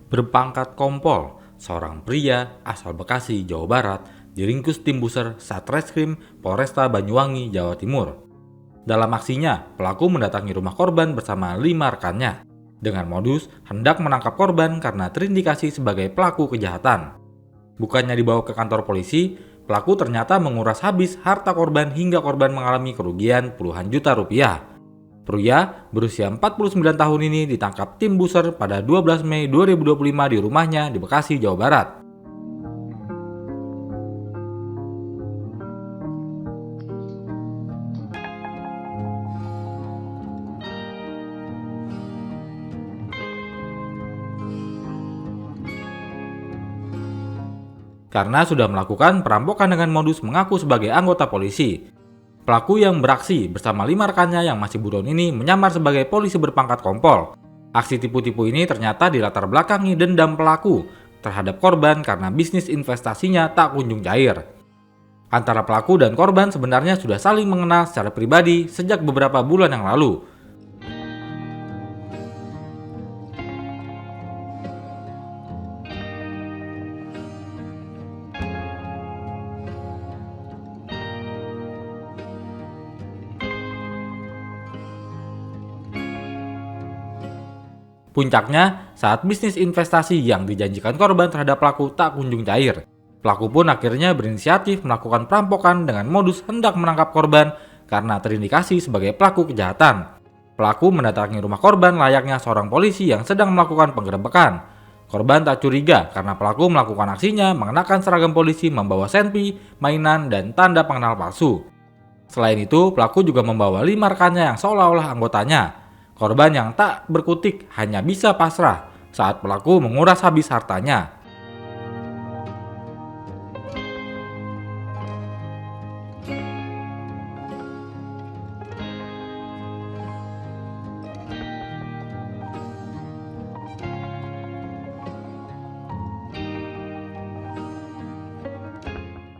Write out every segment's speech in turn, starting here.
Berpangkat kompol, seorang pria asal Bekasi, Jawa Barat, diringkus tim Buser Satreskrim Polresta Banyuwangi, Jawa Timur. Dalam aksinya, pelaku mendatangi rumah korban bersama 5 rekannya dengan modus hendak menangkap korban karena terindikasi sebagai pelaku kejahatan. Bukannya dibawa ke kantor polisi, pelaku ternyata menguras habis harta korban hingga korban mengalami kerugian puluhan juta rupiah. Pria berusia 49 tahun ini ditangkap tim Buser pada 12 Mei 2025 di rumahnya di Bekasi, Jawa Barat. Karena sudah melakukan perampokan dengan modus mengaku sebagai anggota polisi. Pelaku yang beraksi bersama 5 rekannya yang masih buron ini menyamar sebagai polisi berpangkat kompol. Aksi tipu-tipu ini ternyata dilatar belakangi dendam pelaku terhadap korban karena bisnis investasinya tak kunjung cair. Antara pelaku dan korban sebenarnya sudah saling mengenal secara pribadi sejak beberapa bulan yang lalu. Puncaknya, saat bisnis investasi yang dijanjikan korban terhadap pelaku tak kunjung cair. Pelaku pun akhirnya berinisiatif melakukan perampokan dengan modus hendak menangkap korban karena terindikasi sebagai pelaku kejahatan. Pelaku mendatangi rumah korban layaknya seorang polisi yang sedang melakukan penggerebekan. Korban tak curiga karena pelaku melakukan aksinya mengenakan seragam polisi, membawa senpi, mainan, dan tanda pengenal palsu. Selain itu, pelaku juga membawa 5 rekannya yang seolah-olah anggotanya. Korban yang tak berkutik hanya bisa pasrah saat pelaku menguras habis hartanya.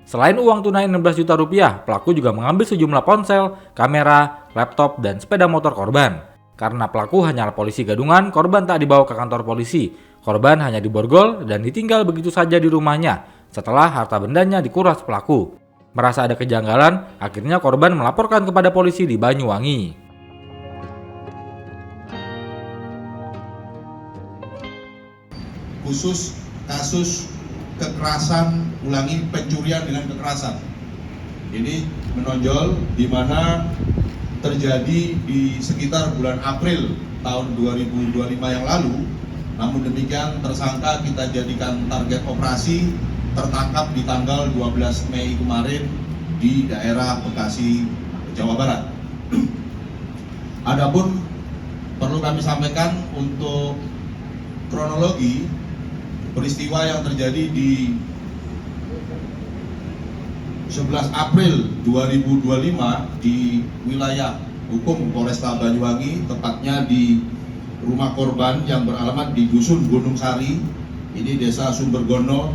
Selain uang tunai 16 juta rupiah, pelaku juga mengambil sejumlah ponsel, kamera, laptop, dan sepeda motor korban. Karena pelaku hanyalah polisi gadungan, korban tak dibawa ke kantor polisi. Korban hanya diborgol dan ditinggal begitu saja di rumahnya setelah harta bendanya dikuras pelaku. Merasa ada kejanggalan, akhirnya korban melaporkan kepada polisi di Banyuwangi. Khusus kasus kekerasan, ulangi pencurian dengan kekerasan. Ini menonjol di mana terjadi di sekitar bulan April tahun 2025 yang lalu. Namun demikian tersangka kita jadikan target operasi, tertangkap di tanggal 12 Mei kemarin di daerah Bekasi, Jawa Barat. Adapun perlu kami sampaikan untuk kronologi peristiwa yang terjadi di 11 April 2025 di wilayah hukum Polresta Banyuwangi, tepatnya di rumah korban yang beralamat di Dusun Gunung Sari, ini Desa Sumbergono,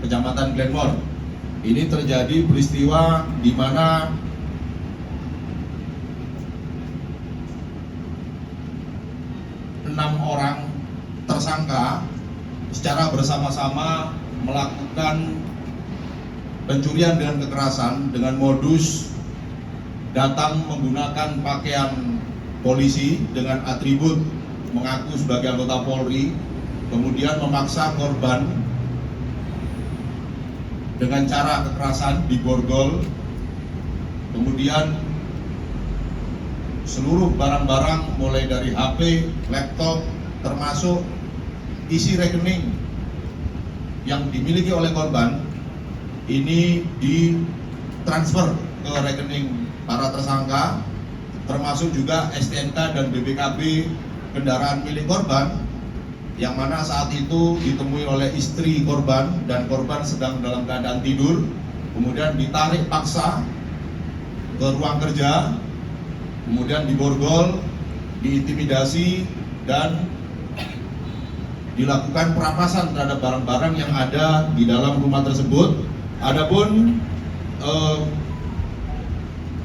Kecamatan Glenmore. Ini terjadi peristiwa di mana enam orang tersangka secara bersama-sama melakukan pencurian dengan kekerasan dengan modus datang menggunakan pakaian polisi dengan atribut mengaku sebagai anggota Polri, kemudian memaksa korban dengan cara kekerasan diborgol, kemudian seluruh barang-barang mulai dari HP, laptop, termasuk isi rekening yang dimiliki oleh korban ini ditransfer ke rekening para tersangka, termasuk juga STNK dan BPKB kendaraan milik korban, yang mana saat itu ditemui oleh istri korban dan korban sedang dalam keadaan tidur, kemudian ditarik paksa ke ruang kerja, kemudian diborgol, diintimidasi, dan dilakukan perampasan terhadap barang-barang yang ada di dalam rumah tersebut. Adapun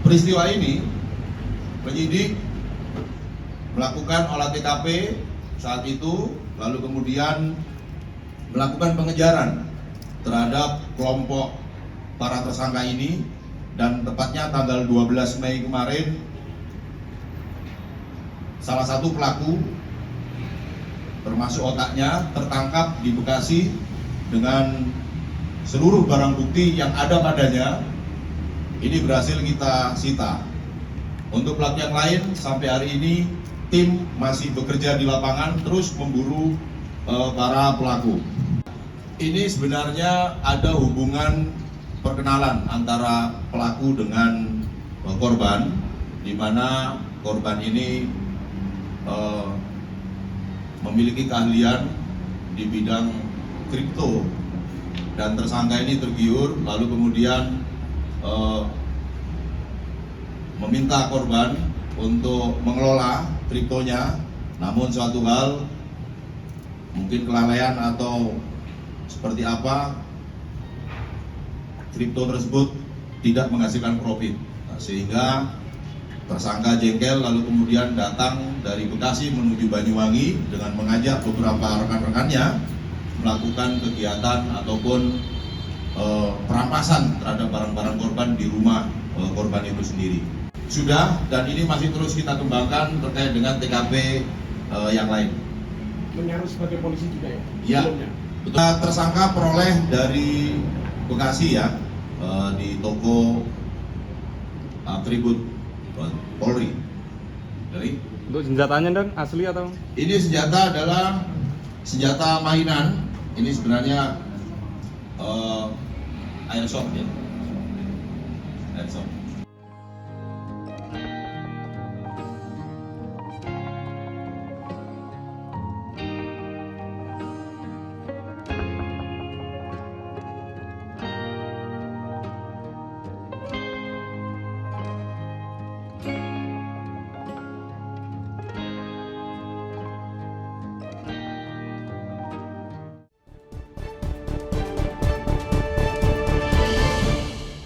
peristiwa ini, penyidik melakukan olah TKP saat itu, lalu kemudian melakukan pengejaran terhadap kelompok para tersangka ini, dan tepatnya tanggal 12 Mei kemarin salah satu pelaku termasuk otaknya tertangkap di Bekasi dengan seluruh barang bukti yang ada padanya. Ini berhasil kita sita. Untuk pelaku yang lain sampai hari ini tim masih bekerja di lapangan terus memburu para pelaku. Ini sebenarnya ada hubungan perkenalan antara pelaku dengan korban, di mana korban ini memiliki keahlian di bidang kripto, dan tersangka ini tergiur lalu kemudian meminta korban untuk mengelola kriptonya, namun suatu hal mungkin kelalaian atau seperti apa, kripto tersebut tidak menghasilkan profit, sehingga tersangka jengkel lalu kemudian datang dari Bekasi menuju Banyuwangi dengan mengajak beberapa rekan-rekannya melakukan kegiatan ataupun perampasan terhadap barang-barang korban di rumah korban itu sendiri. Sudah, dan ini masih terus kita kembangkan terkait dengan TKP yang lain. Menyaruh sebagai polisi juga ya? Iya. Tersangka peroleh dari Bekasi ya, di toko atribut Polri. Dari untuk senjatanya dan asli atau? Ini senjata adalah senjata mainan. Ini sebenarnya airsoft ya, airsoft.